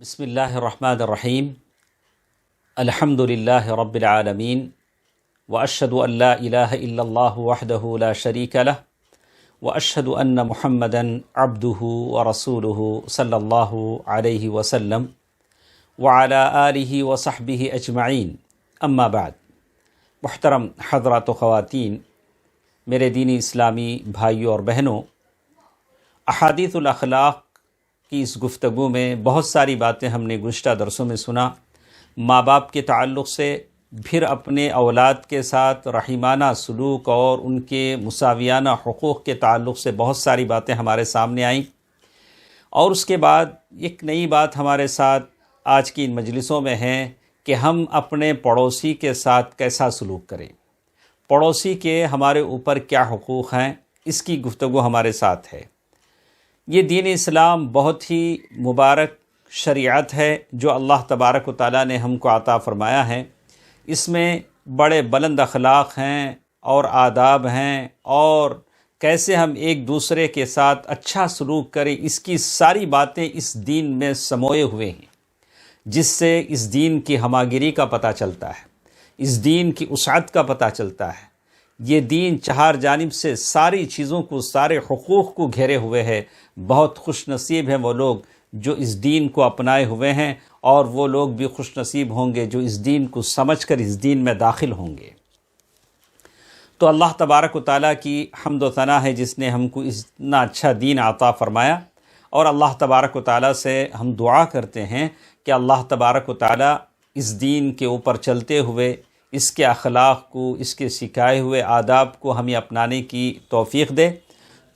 بسم اللہ الرحمن الرحیم الحمد للہ رب العالمین واشہد ان لا الہ الا اللہ وحدہ لا شریک لہ واشہد ان محمدا عبدہ ورسولہ صلی اللہ علیہ وسلم وعلی آلہ وصحبہ اجمعین اما بعد۔ محترم حضرات و خواتین، میرے دینی اسلامی بھائیوں اور بہنوں، احادیث الاخلاق کی اس گفتگو میں بہت ساری باتیں ہم نے گزشتہ درسوں میں سنا۔ ماں باپ کے تعلق سے، پھر اپنے اولاد کے ساتھ رحیمانہ سلوک اور ان کے مساویانہ حقوق کے تعلق سے بہت ساری باتیں ہمارے سامنے آئیں، اور اس کے بعد ایک نئی بات ہمارے ساتھ آج کی ان مجلسوں میں ہے کہ ہم اپنے پڑوسی کے ساتھ کیسا سلوک کریں، پڑوسی کے ہمارے اوپر کیا حقوق ہیں، اس کی گفتگو ہمارے ساتھ ہے۔ یہ دین اسلام بہت ہی مبارک شریعت ہے جو اللہ تبارک و تعالیٰ نے ہم کو عطا فرمایا ہے۔ اس میں بڑے بلند اخلاق ہیں اور آداب ہیں، اور کیسے ہم ایک دوسرے کے ساتھ اچھا سلوک کریں، اس کی ساری باتیں اس دین میں سموئے ہوئے ہیں، جس سے اس دین کی ہماگیری کا پتہ چلتا ہے، اس دین کی وسعت کا پتہ چلتا ہے۔ یہ دین چہار جانب سے ساری چیزوں کو، سارے حقوق کو گھیرے ہوئے ہے۔ بہت خوش نصیب ہیں وہ لوگ جو اس دین کو اپنائے ہوئے ہیں، اور وہ لوگ بھی خوش نصیب ہوں گے جو اس دین کو سمجھ کر اس دین میں داخل ہوں گے۔ تو اللہ تبارک و تعالیٰ کی حمد و ثنا ہے جس نے ہم کو اتنا اچھا دین عطا فرمایا، اور اللہ تبارک و تعالیٰ سے ہم دعا کرتے ہیں کہ اللہ تبارک و تعالیٰ اس دین کے اوپر چلتے ہوئے اس کے اخلاق کو، اس کے سکھائے ہوئے آداب کو ہمیں اپنانے کی توفیق دے۔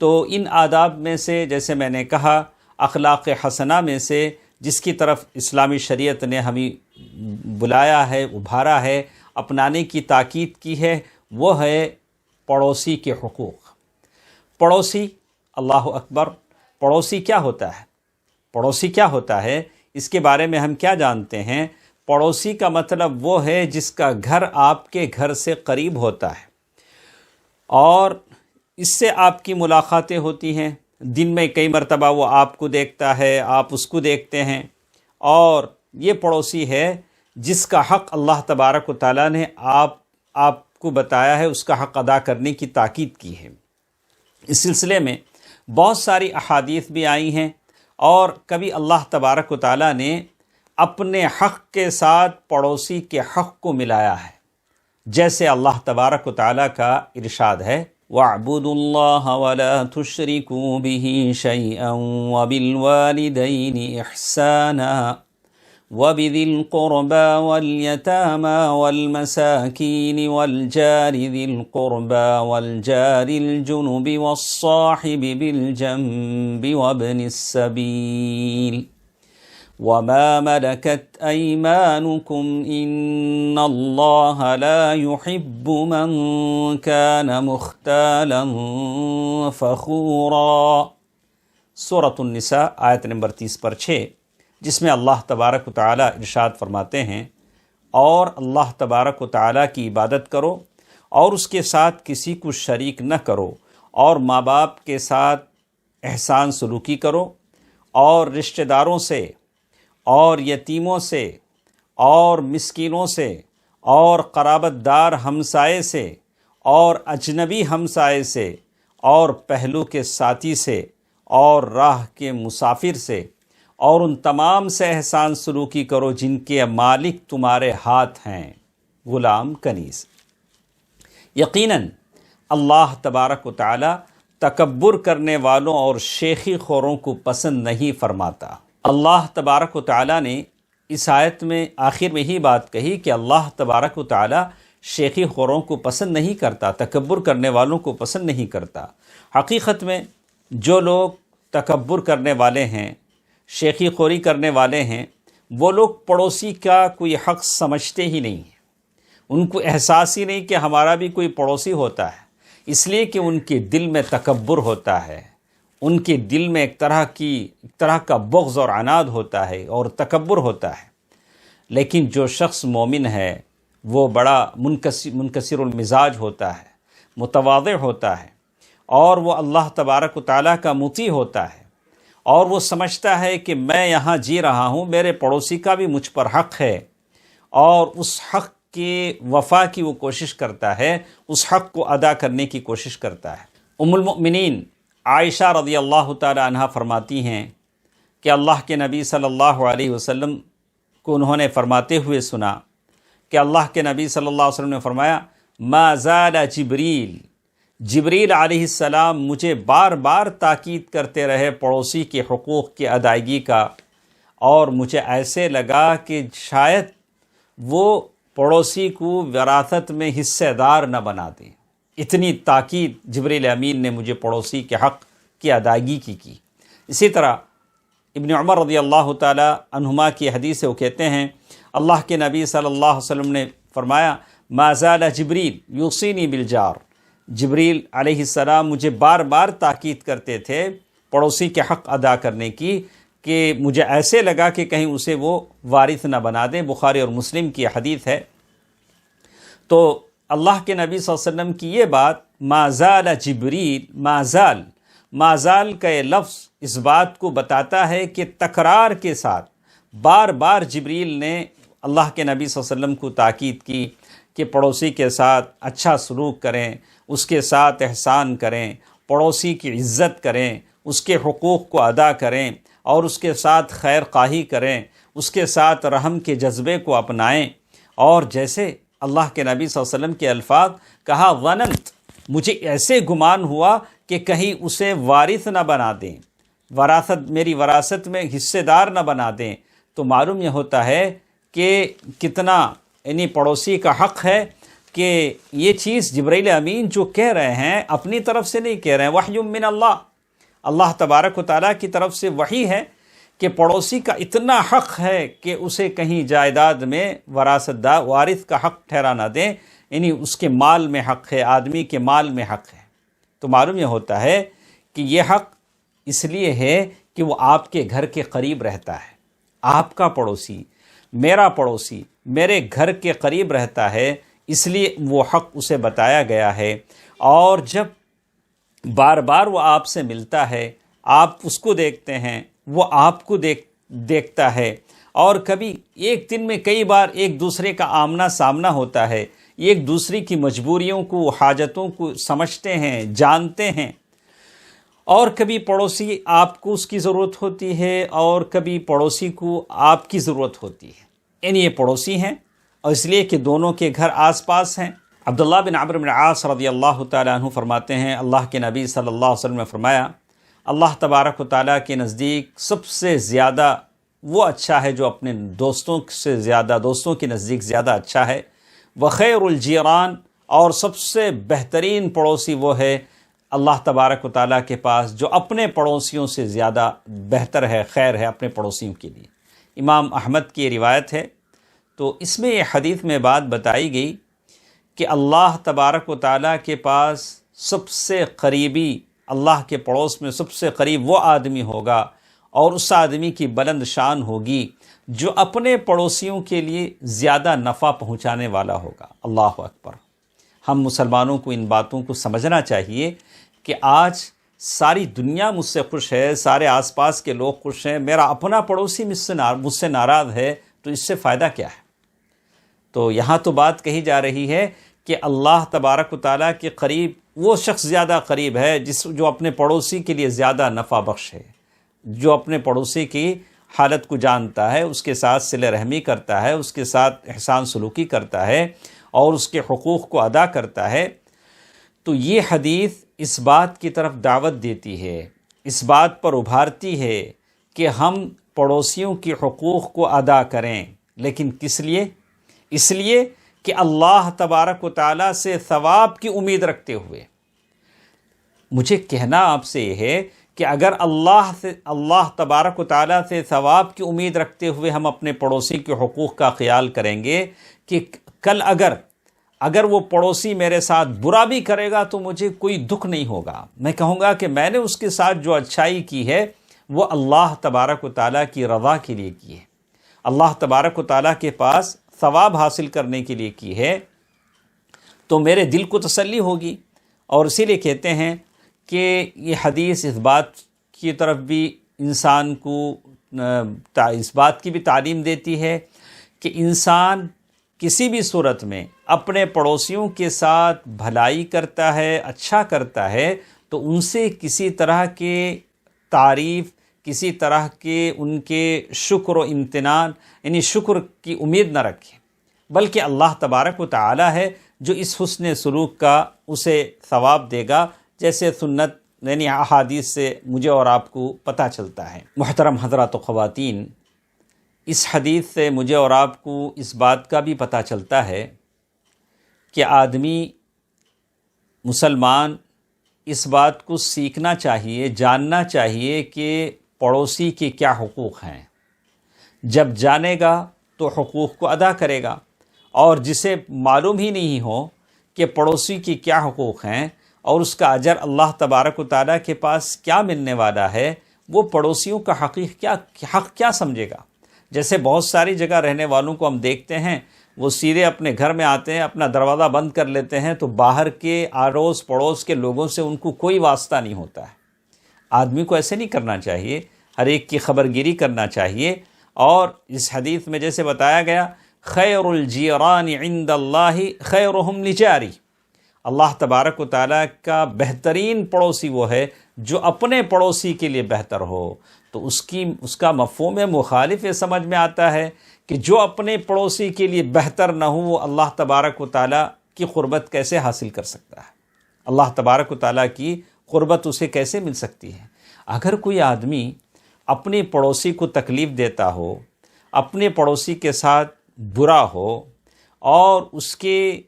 تو ان آداب میں سے، جیسے میں نے کہا، اخلاق حسنہ میں سے جس کی طرف اسلامی شریعت نے ہمیں بلایا ہے، ابھارا ہے، اپنانے کی تاکید کی ہے، وہ ہے پڑوسی کے حقوق۔ پڑوسی، اللہ اکبر، پڑوسی کیا ہوتا ہے؟ پڑوسی کیا ہوتا ہے، اس کے بارے میں ہم کیا جانتے ہیں؟ پڑوسی کا مطلب وہ ہے جس کا گھر آپ کے گھر سے قریب ہوتا ہے، اور اس سے آپ کی ملاقاتیں ہوتی ہیں۔ دن میں کئی مرتبہ وہ آپ کو دیکھتا ہے، آپ اس کو دیکھتے ہیں، اور یہ پڑوسی ہے جس کا حق اللہ تبارک و تعالیٰ نے آپ کو بتایا ہے، اس کا حق ادا کرنے کی تاکید کی ہے۔ اس سلسلے میں بہت ساری احادیث بھی آئی ہیں، اور کبھی اللہ تبارک و تعالیٰ نے اپنے حق کے ساتھ پڑوسی کے حق کو ملایا ہے، جیسے اللہ تبارک و تعالیٰ کا ارشاد ہے، وَاعْبُدُوا اللَّهَ وَلَا تُشْرِكُوا بِهِ شَيْئًا وَبِالْوَالِدَيْنِ إِحْسَانًا وَبِذِي الْقُرْبَى وَالْيَتَامَى وَالْمَسَاكِينِ وَالْجَارِ ذِي الْقُرْبَى وَالْجَارِ الْجُنُبِ وَالصَّاحِبِ بِالْجَنبِ وَابْنِ السَّبِيلِ وَمَا مَلَكَتْ أَيْمَانُكُمْ إِنَّ اللَّهَ لَا يُحِبُّ مَنْ كَانَ مُخْتَالًا فَخُورًا۔ سورۃ النساء آیت نمبر 30/6، جس میں اللہ تبارک و تعالیٰ ارشاد فرماتے ہیں، اور اللہ تبارک و تعالیٰ کی عبادت کرو اور اس کے ساتھ کسی کو شریک نہ کرو، اور ماں باپ کے ساتھ احسان سلوکی کرو، اور رشتہ داروں سے اور یتیموں سے اور مسکینوں سے اور قرابت دار ہمسائے سے اور اجنبی ہمسائے سے اور پہلو کے ساتھی سے اور راہ کے مسافر سے، اور ان تمام سے احسان سلوکی کرو جن کے مالک تمہارے ہاتھ ہیں، غلام کنیز۔ یقیناً اللہ تبارک و تعالی تکبر کرنے والوں اور شیخی خوروں کو پسند نہیں فرماتا۔ اللہ تبارک و تعالیٰ نے اس آیت میں آخر میں ہی بات کہی کہ اللہ تبارک و تعالیٰ شیخی خوروں کو پسند نہیں کرتا، تکبر کرنے والوں کو پسند نہیں کرتا۔ حقیقت میں جو لوگ تکبر کرنے والے ہیں، شیخی خوری کرنے والے ہیں، وہ لوگ پڑوسی کا کوئی حق سمجھتے ہی نہیں ہیں۔ ان کو احساس ہی نہیں کہ ہمارا بھی کوئی پڑوسی ہوتا ہے، اس لیے کہ ان کے دل میں تکبر ہوتا ہے، ان کے دل میں ایک طرح کا بغض اور عناد ہوتا ہے اور تکبر ہوتا ہے۔ لیکن جو شخص مومن ہے وہ بڑا منکسر المزاج ہوتا ہے، متواضع ہوتا ہے، اور وہ اللہ تبارک و تعالیٰ کا مطیع ہوتا ہے، اور وہ سمجھتا ہے کہ میں یہاں جی رہا ہوں، میرے پڑوسی کا بھی مجھ پر حق ہے، اور اس حق کی وفا کی وہ کوشش کرتا ہے، اس حق کو ادا کرنے کی کوشش کرتا ہے۔ ام المؤمنین عائشہ رضی اللہ تعالی عنہا فرماتی ہیں کہ اللہ کے نبی صلی اللہ علیہ وسلم کو انہوں نے فرماتے ہوئے سنا کہ اللہ کے نبی صلی اللہ علیہ وسلم نے فرمایا، ما زال جبریل علیہ السلام مجھے بار بار تاکید کرتے رہے پڑوسی کے حقوق کی ادائیگی کا، اور مجھے ایسے لگا کہ شاید وہ پڑوسی کو وراثت میں حصہ دار نہ بنا دیں، اتنی تاکید جبریل امین نے مجھے پڑوسی کے حق کی ادائیگی کی۔ اسی طرح ابن عمر رضی اللہ تعالی عنہما کی حدیث ہے، وہ کہتے ہیں اللہ کے نبی صلی اللہ علیہ وسلم نے فرمایا، ما زال جبریل یوصینی بالجار، جبریل علیہ السلام مجھے بار بار تاکید کرتے تھے پڑوسی کے حق ادا کرنے کی، کہ مجھے ایسے لگا کہ کہیں اسے وہ وارث نہ بنا دیں۔ بخاری اور مسلم کی حدیث ہے۔ تو اللہ کے نبی صلی اللہ علیہ وسلم کی یہ بات، ما زال جبریل، ما زال کا یہ لفظ اس بات کو بتاتا ہے کہ تکرار کے ساتھ بار بار جبریل نے اللہ کے نبی صلی اللہ علیہ وسلم کو تاکید کی کہ پڑوسی کے ساتھ اچھا سلوک کریں، اس کے ساتھ احسان کریں، پڑوسی کی عزت کریں، اس کے حقوق کو ادا کریں، اور اس کے ساتھ خیر خواہی کریں، اس کے ساتھ رحم کے جذبے کو اپنائیں۔ اور جیسے اللہ کے نبی صلی اللہ علیہ وسلم کے الفاظ، کہا ظننت، مجھے ایسے گمان ہوا کہ کہیں اسے وارث نہ بنا دیں، میری وراثت میں حصے دار نہ بنا دیں۔ تو معلوم یہ ہوتا ہے کہ کتنا یعنی پڑوسی کا حق ہے کہ یہ چیز جبرائیل امین جو کہہ رہے ہیں اپنی طرف سے نہیں کہہ رہے ہیں، وحی من اللہ، اللہ تبارک و تعالیٰ کی طرف سے وحی ہے کہ پڑوسی کا اتنا حق ہے کہ اسے کہیں جائیداد میں وراثت دار وارث کا حق ٹھہرا نہ دیں، یعنی اس کے مال میں حق ہے، آدمی کے مال میں حق ہے۔ تو معلوم یہ ہوتا ہے کہ یہ حق اس لیے ہے کہ وہ آپ کے گھر کے قریب رہتا ہے، آپ کا پڑوسی، میرا پڑوسی میرے گھر کے قریب رہتا ہے، اس لیے وہ حق اسے بتایا گیا ہے۔ اور جب بار بار وہ آپ سے ملتا ہے، آپ اس کو دیکھتے ہیں، وہ آپ کو دیکھتا ہے، اور کبھی ایک دن میں کئی بار ایک دوسرے کا آمنا سامنا ہوتا ہے، ایک دوسرے کی مجبوریوں کو، حاجتوں کو سمجھتے ہیں، جانتے ہیں، اور کبھی پڑوسی آپ کو اس کی ضرورت ہوتی ہے اور کبھی پڑوسی کو آپ کی ضرورت ہوتی ہے، یعنی یہ پڑوسی ہیں، اور اس لیے کہ دونوں کے گھر آس پاس ہیں۔ عبداللہ بن عمرو بن العاص رضی اللہ تعالیٰ عنہ فرماتے ہیں، اللہ کے نبی صلی اللہ علیہ وسلم نے فرمایا، اللہ تبارک و تعالیٰ کے نزدیک سب سے زیادہ وہ اچھا ہے جو اپنے دوستوں سے زیادہ، دوستوں کے نزدیک زیادہ اچھا ہے، وخیر الجیران، اور سب سے بہترین پڑوسی وہ ہے اللہ تبارک و تعالیٰ کے پاس جو اپنے پڑوسیوں سے زیادہ بہتر ہے، خیر ہے اپنے پڑوسیوں کے لیے۔ امام احمد کی روایت ہے۔ تو اس میں یہ حدیث میں بات بتائی گئی کہ اللہ تبارک و تعالیٰ کے پاس سب سے قریبی، اللہ کے پڑوس میں سب سے قریب وہ آدمی ہوگا، اور اس آدمی کی بلند شان ہوگی جو اپنے پڑوسیوں کے لیے زیادہ نفع پہنچانے والا ہوگا۔ اللہ اکبر۔ ہم مسلمانوں کو ان باتوں کو سمجھنا چاہیے کہ آج ساری دنیا مجھ سے خوش ہے، سارے آس پاس کے لوگ خوش ہیں، میرا اپنا پڑوسی مجھ سے ناراض ہے، تو اس سے فائدہ کیا ہے؟ تو یہاں تو بات کہی جا رہی ہے کہ اللہ تبارک و تعالیٰ کے قریب وہ شخص زیادہ قریب ہے جو اپنے پڑوسی کے لیے زیادہ نفع بخش ہے، جو اپنے پڑوسی کی حالت کو جانتا ہے، اس کے ساتھ صلہ رحمی کرتا ہے، اس کے ساتھ احسان سلوکی کرتا ہے، اور اس کے حقوق کو ادا کرتا ہے۔ تو یہ حدیث اس بات کی طرف دعوت دیتی ہے، اس بات پر ابھارتی ہے کہ ہم پڑوسیوں کے حقوق کو ادا کریں، لیکن کس لیے؟ اس لیے کہ اللہ تبارک و تعالیٰ سے ثواب کی امید رکھتے ہوئے۔ مجھے کہنا آپ سے یہ ہے کہ اگر اللہ تبارک و تعالیٰ سے ثواب کی امید رکھتے ہوئے ہم اپنے پڑوسی کے حقوق کا خیال کریں گے کہ کل اگر وہ پڑوسی میرے ساتھ برا بھی کرے گا تو مجھے کوئی دکھ نہیں ہوگا، میں کہوں گا کہ میں نے اس کے ساتھ جو اچھائی کی ہے وہ اللہ تبارک و تعالیٰ کی رضا کے لیے کی ہے، اللہ تبارک و تعالیٰ کے پاس ثواب حاصل کرنے کے لیے کی ہے، تو میرے دل کو تسلی ہوگی۔ اور اسی لیے کہتے ہیں کہ یہ حدیث اس بات کی طرف بھی انسان کو اس بات کی بھی تعلیم دیتی ہے کہ انسان کسی بھی صورت میں اپنے پڑوسیوں کے ساتھ بھلائی کرتا ہے، اچھا کرتا ہے، تو ان سے کسی طرح کے تعریف، کسی طرح کے ان کے شکر و امتنان، یعنی شکر کی امید نہ رکھیں، بلکہ اللہ تبارک و تعالی ہے جو اس حسن سلوک کا اسے ثواب دے گا، جیسے سنت یعنی احادیث سے مجھے اور آپ کو پتہ چلتا ہے۔ محترم حضرات و خواتین، اس حدیث سے مجھے اور آپ کو اس بات کا بھی پتہ چلتا ہے کہ آدمی مسلمان اس بات کو سیکھنا چاہیے، جاننا چاہیے کہ پڑوسی کے کیا حقوق ہیں۔ جب جانے گا تو حقوق کو ادا کرے گا، اور جسے معلوم ہی نہیں ہو کہ پڑوسی کے کیا حقوق ہیں اور اس کا اجر اللہ تبارک و تعالیٰ کے پاس کیا ملنے والا ہے، وہ پڑوسیوں کا حق کیا سمجھے گا۔ جیسے بہت ساری جگہ رہنے والوں کو ہم دیکھتے ہیں، وہ سیدھے اپنے گھر میں آتے ہیں، اپنا دروازہ بند کر لیتے ہیں، تو باہر کے آڑوس پڑوس کے لوگوں سے ان کو کوئی واسطہ نہیں ہوتا ہے۔ آدمی کو ایسے نہیں کرنا چاہیے، ہر ایک کی خبرگیری کرنا چاہیے۔ اور اس حدیث میں جیسے بتایا گیا، خیر الجیران عند اللہ خیرہم لجاری، اللہ تبارک و تعالیٰ کا بہترین پڑوسی وہ ہے جو اپنے پڑوسی کے لیے بہتر ہو۔ تو اس کا مفہوم مخالف یہ سمجھ میں آتا ہے کہ جو اپنے پڑوسی کے لیے بہتر نہ ہو، وہ اللہ تبارک و تعالیٰ کی قربت کیسے حاصل کر سکتا ہے، اللہ تبارک و تعالیٰ کی قربت اسے کیسے مل سکتی ہے۔ اگر کوئی آدمی اپنے پڑوسی کو تکلیف دیتا ہو، اپنے پڑوسی کے ساتھ برا ہو، اور اس کے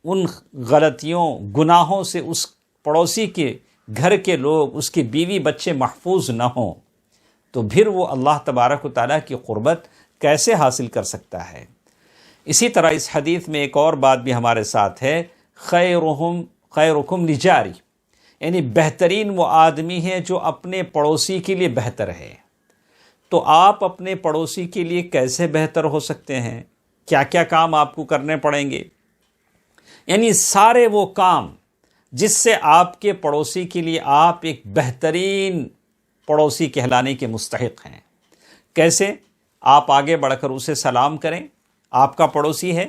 ان غلطیوں گناہوں سے اس پڑوسی کے گھر کے لوگ، اس کے بیوی بچے محفوظ نہ ہوں، تو پھر وہ اللہ تبارک و تعالیٰ کی قربت کیسے حاصل کر سکتا ہے۔ اسی طرح اس حدیث میں ایک اور بات بھی ہمارے ساتھ ہے، خیرکم لجاری، یعنی بہترین وہ آدمی ہے جو اپنے پڑوسی کے لیے بہتر ہے۔ تو آپ اپنے پڑوسی کے لیے کیسے بہتر ہو سکتے ہیں؟ کیا کیا کام آپ کو کرنے پڑیں گے؟ یعنی سارے وہ کام جس سے آپ کے پڑوسی کے لیے آپ ایک بہترین پڑوسی کہلانے کے مستحق ہیں۔ کیسے؟ آپ آگے بڑھ کر اسے سلام کریں، آپ کا پڑوسی ہے،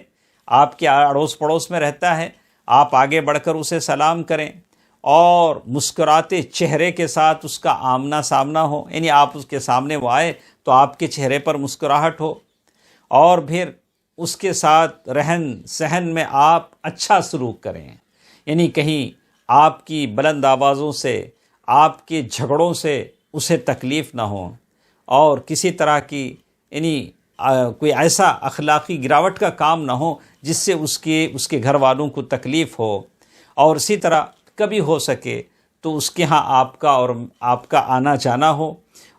آپ کے اڑوس پڑوس میں رہتا ہے، آپ آگے بڑھ کر اسے سلام کریں، اور مسکراتے چہرے کے ساتھ اس کا آمنا سامنا ہو، یعنی آپ اس کے سامنے وہ آئے تو آپ کے چہرے پر مسکراہٹ ہو، اور پھر اس کے ساتھ رہن سہن میں آپ اچھا سلوک کریں، یعنی کہیں آپ کی بلند آوازوں سے، آپ کے جھگڑوں سے اسے تکلیف نہ ہو، اور کسی طرح کی یعنی کوئی ایسا اخلاقی گراوٹ کا کام نہ ہو جس سے اس کے گھر والوں کو تکلیف ہو۔ اور اسی طرح کبھی ہو سکے تو اس کے ہاں آپ کا آنا جانا ہو،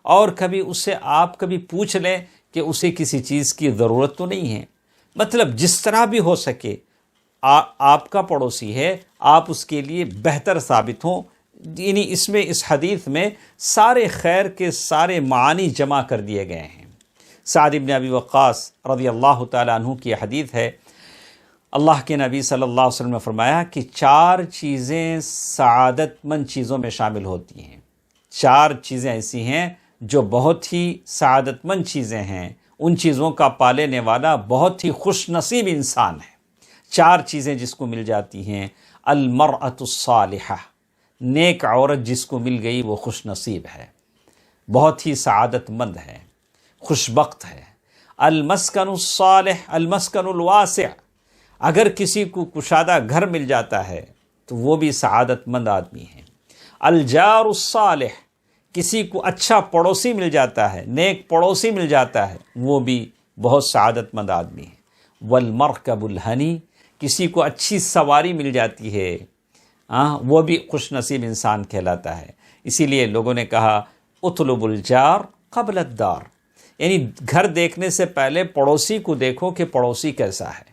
اور کبھی اس سے آپ کبھی پوچھ لیں کہ اسے کسی چیز کی ضرورت تو نہیں ہے۔ مطلب جس طرح بھی ہو سکے آپ کا پڑوسی ہے، آپ اس کے لیے بہتر ثابت ہوں۔ یعنی اس حدیث میں سارے خیر کے سارے معانی جمع کر دیے گئے ہیں۔ سعد بن ابی وقاص رضی اللہ تعالیٰ عنہ کی حدیث ہے، اللہ کے نبی صلی اللہ علیہ وسلم نے فرمایا کہ 4 چیزیں سعادت مند چیزوں میں شامل ہوتی ہیں۔ 4 چیزیں ایسی ہیں جو بہت ہی سعادت مند چیزیں ہیں، ان چیزوں کا پا لینے والا بہت ہی خوش نصیب انسان ہے۔ 4 چیزیں جس کو مل جاتی ہیں، المرأة الصالحہ، نیک عورت جس کو مل گئی وہ خوش نصیب ہے، بہت ہی سعادت مند ہے، خوش بخت ہے۔ المسکن الصالح، المسکن الواسع، اگر کسی کو کشادہ گھر مل جاتا ہے تو وہ بھی سعادت مند آدمی ہے۔ الجار الصالح، کسی کو اچھا پڑوسی مل جاتا ہے، نیک پڑوسی مل جاتا ہے، وہ بھی بہت سعادت مند آدمی ہے۔ والمرکب الہنی، کسی کو اچھی سواری مل جاتی ہے، وہ بھی خوش نصیب انسان کہلاتا ہے۔ اسی لیے لوگوں نے کہا اطلب الجار قبل الدار، یعنی گھر دیکھنے سے پہلے پڑوسی کو دیکھو کہ پڑوسی کیسا ہے۔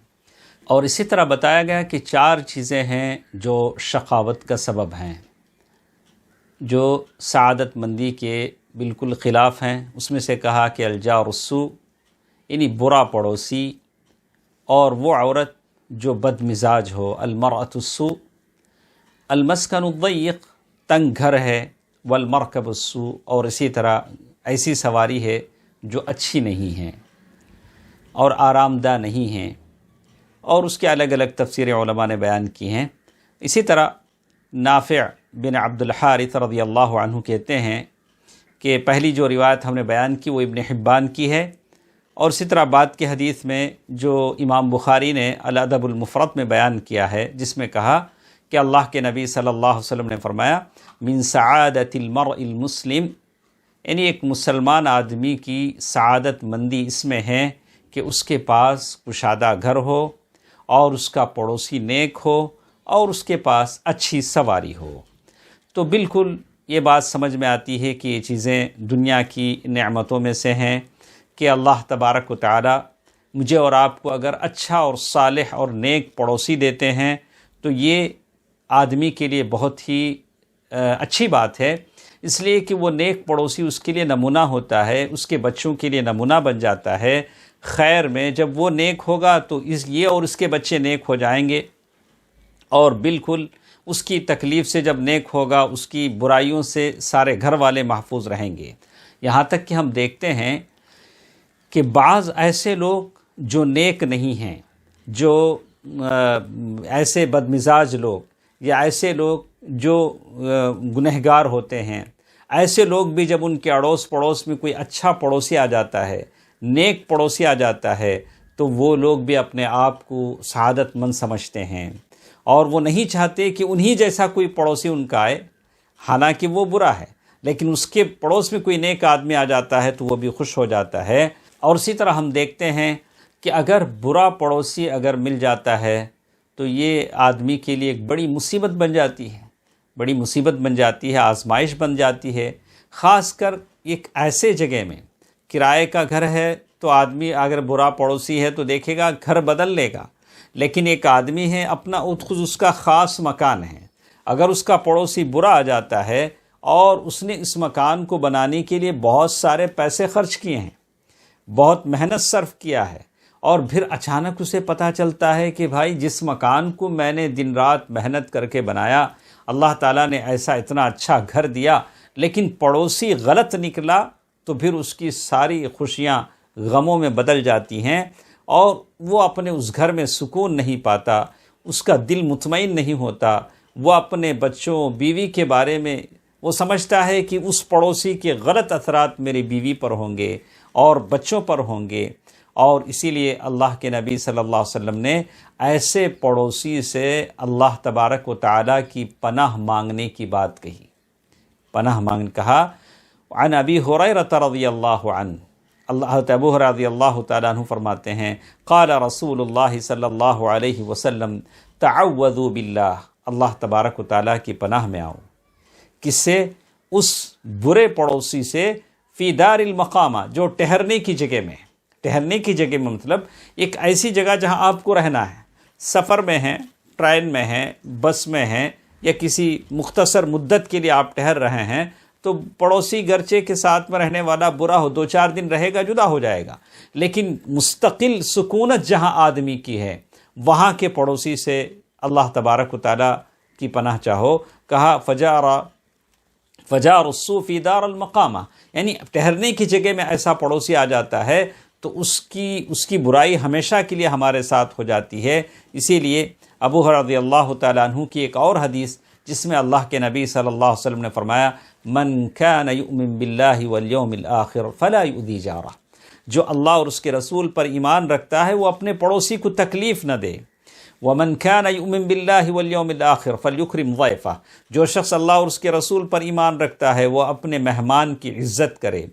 اور اسی طرح بتایا گیا کہ 4 چیزیں ہیں جو شقاوت کا سبب ہیں، جو سعادت مندی کے بالکل خلاف ہیں۔ اس میں سے کہا کہ الجار السوء، یعنی برا پڑوسی، اور وہ عورت جو بد مزاج ہو، المرأة السوء، المسکن الضیق، تنگ گھر ہے، والمرکب السوء، اور اسی طرح ایسی سواری ہے جو اچھی نہیں ہے اور آرام دہ نہیں ہیں، اور اس کے الگ الگ تفسیریں علماء نے بیان کی ہیں۔ اسی طرح نافع بن عبد الحارث رضی اللہ عنہ کہتے ہیں کہ پہلی جو روایت ہم نے بیان کی وہ ابن حبان کی ہے، اور اسی طرح بعد کی حدیث میں جو امام بخاری نے الادب المفرد میں بیان کیا ہے، جس میں کہا کہ اللہ کے نبی صلی اللہ علیہ وسلم نے فرمایا من سعادت المرء المسلم، یعنی ایک مسلمان آدمی کی سعادت مندی اس میں ہے کہ اس کے پاس کشادہ گھر ہو، اور اس کا پڑوسی نیک ہو، اور اس کے پاس اچھی سواری ہو۔ تو بالکل یہ بات سمجھ میں آتی ہے کہ یہ چیزیں دنیا کی نعمتوں میں سے ہیں کہ اللہ تبارک و تعالی مجھے اور آپ کو اگر اچھا اور صالح اور نیک پڑوسی دیتے ہیں تو یہ آدمی کے لیے بہت ہی اچھی بات ہے، اس لیے کہ وہ نیک پڑوسی اس کے لیے نمونہ ہوتا ہے، اس کے بچوں کے لیے نمونہ بن جاتا ہے۔ خیر میں جب وہ نیک ہوگا تو یہ اور اس کے بچے نیک ہو جائیں گے، اور بالکل اس کی تکلیف سے جب نیک ہوگا اس کی برائیوں سے سارے گھر والے محفوظ رہیں گے۔ یہاں تک کہ ہم دیکھتے ہیں کہ بعض ایسے لوگ جو نیک نہیں ہیں، جو ایسے بدمزاج لوگ یا ایسے لوگ جو گنہگار ہوتے ہیں، ایسے لوگ بھی جب ان کے اڑوس پڑوس میں کوئی اچھا پڑوسی آ جاتا ہے، نیک پڑوسی آ جاتا ہے، تو وہ لوگ بھی اپنے آپ کو سعادت مند سمجھتے ہیں، اور وہ نہیں چاہتے کہ انہی جیسا کوئی پڑوسی ان کا آئے، حالانکہ وہ برا ہے، لیکن اس کے پڑوس میں کوئی نیک آدمی آ جاتا ہے تو وہ بھی خوش ہو جاتا ہے۔ اور اسی طرح ہم دیکھتے ہیں کہ اگر برا پڑوسی اگر مل جاتا ہے تو یہ آدمی کے لیے ایک بڑی مصیبت بن جاتی ہے، بڑی مصیبت بن جاتی ہے، آزمائش بن جاتی ہے۔ خاص کر ایک ایسے جگہ میں کرائے کا گھر ہے تو آدمی اگر برا پڑوسی ہے تو دیکھے گا گھر بدل لے گا، لیکن ایک آدمی ہے اپنا خود اس کا خاص مکان ہے، اگر اس کا پڑوسی برا آ جاتا ہے اور اس نے اس مکان کو بنانے کے لیے بہت سارے پیسے خرچ کیے ہیں، بہت محنت صرف کیا ہے، اور پھر اچانک اسے پتہ چلتا ہے کہ بھائی جس مکان کو میں نے دن رات محنت کر کے بنایا، اللہ تعالیٰ نے ایسا اتنا اچھا گھر دیا، لیکن پڑوسی غلط نکلا، تو پھر اس کی ساری خوشیاں غموں میں بدل جاتی ہیں، اور وہ اپنے اس گھر میں سکون نہیں پاتا، اس کا دل مطمئن نہیں ہوتا۔ وہ اپنے بچوں بیوی کے بارے میں وہ سمجھتا ہے کہ اس پڑوسی کے غلط اثرات میری بیوی پر ہوں گے اور بچوں پر ہوں گے، اور اسی لیے اللہ کے نبی صلی اللہ علیہ وسلم نے ایسے پڑوسی سے اللہ تبارک و تعالیٰ کی پناہ مانگنے کی بات کہی، پناہ مانگ کہا۔ عن ابی ہریرہ رضی اللہ عنہ، حضرت ابو ہریرہ رضی اللہ تعالیٰ عنہ فرماتے ہیں قال رسول اللہ صلی اللہ علیہ وسلم تعوذوا باللہ، اللہ تبارک و تعالیٰ کی پناہ میں آؤ، کس سے؟ اس برے پڑوسی سے، فی دار المقامہ، جو ٹھہرنے کی جگہ میں، ٹھہرنے کی جگہ میں مطلب ایک ایسی جگہ جہاں آپ کو رہنا ہے، سفر میں ہیں، ٹرین میں ہیں، بس میں ہیں، یا کسی مختصر مدت کے لیے آپ ٹھہر رہے ہیں، تو پڑوسی گرچہ کے ساتھ میں رہنے والا برا ہو، 2-4 دن رہے گا، جدا ہو جائے گا، لیکن مستقل سکونت جہاں آدمی کی ہے وہاں کے پڑوسی سے اللہ تبارک و تعالیٰ کی پناہ چاہو۔ کہا فجار الصوفی دار المقامہ، یعنی ٹھہرنے کی جگہ میں ایسا پڑوسی آ جاتا ہے تو اس کی برائی ہمیشہ کے لیے ہمارے ساتھ ہو جاتی ہے۔ اسی لیے ابو ہریرہ رضی اللہ تعالیٰ عنہ کی ایک اور حدیث جس میں اللہ کے نبی صلی اللہ علیہ وسلم نے فرمایا من کان یؤمن باللہ والیوم الآخر فلا یؤذی جارہ، جو اللہ اور اس کے رسول پر ایمان رکھتا ہے وہ اپنے پڑوسی کو تکلیف نہ دے۔ وَمَنْ كَانَ يُؤْمِن بِاللَّهِ وَالْيَوْمِ الْآخِرِ فَلْيُكْرِمْ ضَيْفَهُ، جو شخص اللہ اور اس کے رسول پر ایمان رکھتا ہے وہ اپنے مہمان کی عزت کرے۔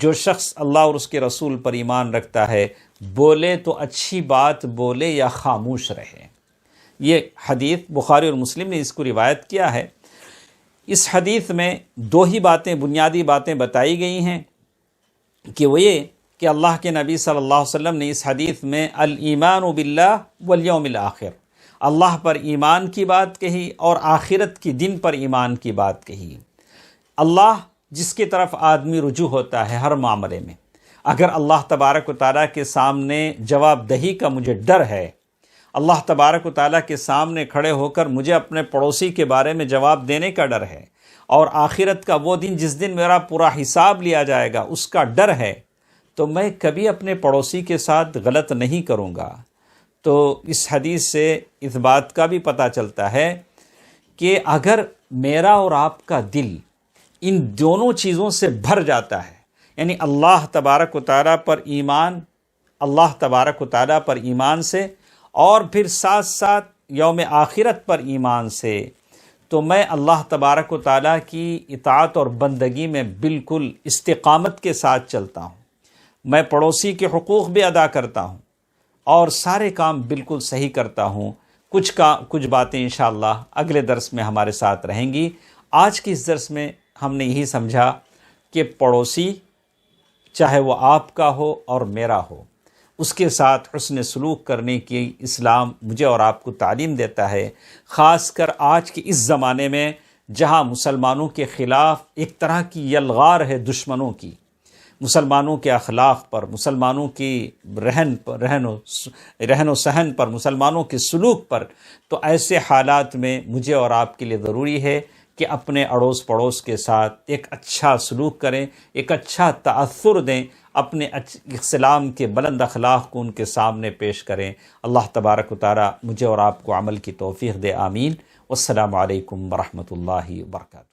جو شخص اللہ اور اس کے رسول پر ایمان رکھتا ہے بولے تو اچھی بات بولے یا خاموش رہے۔ یہ حدیث بخاری اور مسلم نے اس کو روایت کیا ہے۔ اس حدیث میں 2 ہی باتیں، بنیادی باتیں بتائی گئی ہیں، کہ وہ یہ کہ اللہ کے نبی صلی اللہ علیہ وسلم نے اس حدیث میں الایمان باللہ والیوم الآخر، اللہ پر ایمان کی بات کہی اور آخرت کی دن پر ایمان کی بات کہی۔ اللہ جس کی طرف آدمی رجوع ہوتا ہے ہر معاملے میں، اگر اللہ تبارک و تعالیٰ کے سامنے جواب دہی کا مجھے ڈر ہے، اللہ تبارک و تعالیٰ کے سامنے کھڑے ہو کر مجھے اپنے پڑوسی کے بارے میں جواب دینے کا ڈر ہے، اور آخرت کا وہ دن جس دن میرا پورا حساب لیا جائے گا اس کا ڈر ہے، تو میں کبھی اپنے پڑوسی کے ساتھ غلط نہیں کروں گا۔ تو اس حدیث سے اس بات کا بھی پتہ چلتا ہے کہ اگر میرا اور آپ کا دل ان دونوں چیزوں سے بھر جاتا ہے، یعنی اللہ تبارک و تعالیٰ پر ایمان، اللہ تبارک و تعالیٰ پر ایمان سے، اور پھر ساتھ ساتھ یوم آخرت پر ایمان سے، تو میں اللہ تبارک و تعالیٰ کی اطاعت اور بندگی میں بالکل استقامت کے ساتھ چلتا ہوں، میں پڑوسی کے حقوق بھی ادا کرتا ہوں اور سارے کام بالکل صحیح کرتا ہوں۔ کچھ باتیں انشاءاللہ اگلے درس میں ہمارے ساتھ رہیں گی۔ آج کی اس درس میں ہم نے یہی سمجھا کہ پڑوسی چاہے وہ آپ کا ہو اور میرا ہو، اس کے ساتھ حسن سلوک کرنے کی اسلام مجھے اور آپ کو تعلیم دیتا ہے، خاص کر آج کے اس زمانے میں جہاں مسلمانوں کے خلاف ایک طرح کی یلغار ہے دشمنوں کی، مسلمانوں کے اخلاق پر، مسلمانوں کی رہن و سہن پر، مسلمانوں کے سلوک پر۔ تو ایسے حالات میں مجھے اور آپ کے لیے ضروری ہے کہ اپنے اڑوس پڑوس کے ساتھ ایک اچھا سلوک کریں، ایک اچھا تأثر دیں، اپنے اسلام کے بلند اخلاق کو ان کے سامنے پیش کریں۔ اللہ تبارک و تعالی مجھے اور آپ کو عمل کی توفیق دے، آمین۔ والسلام علیکم ورحمۃ اللہ وبرکاتہ۔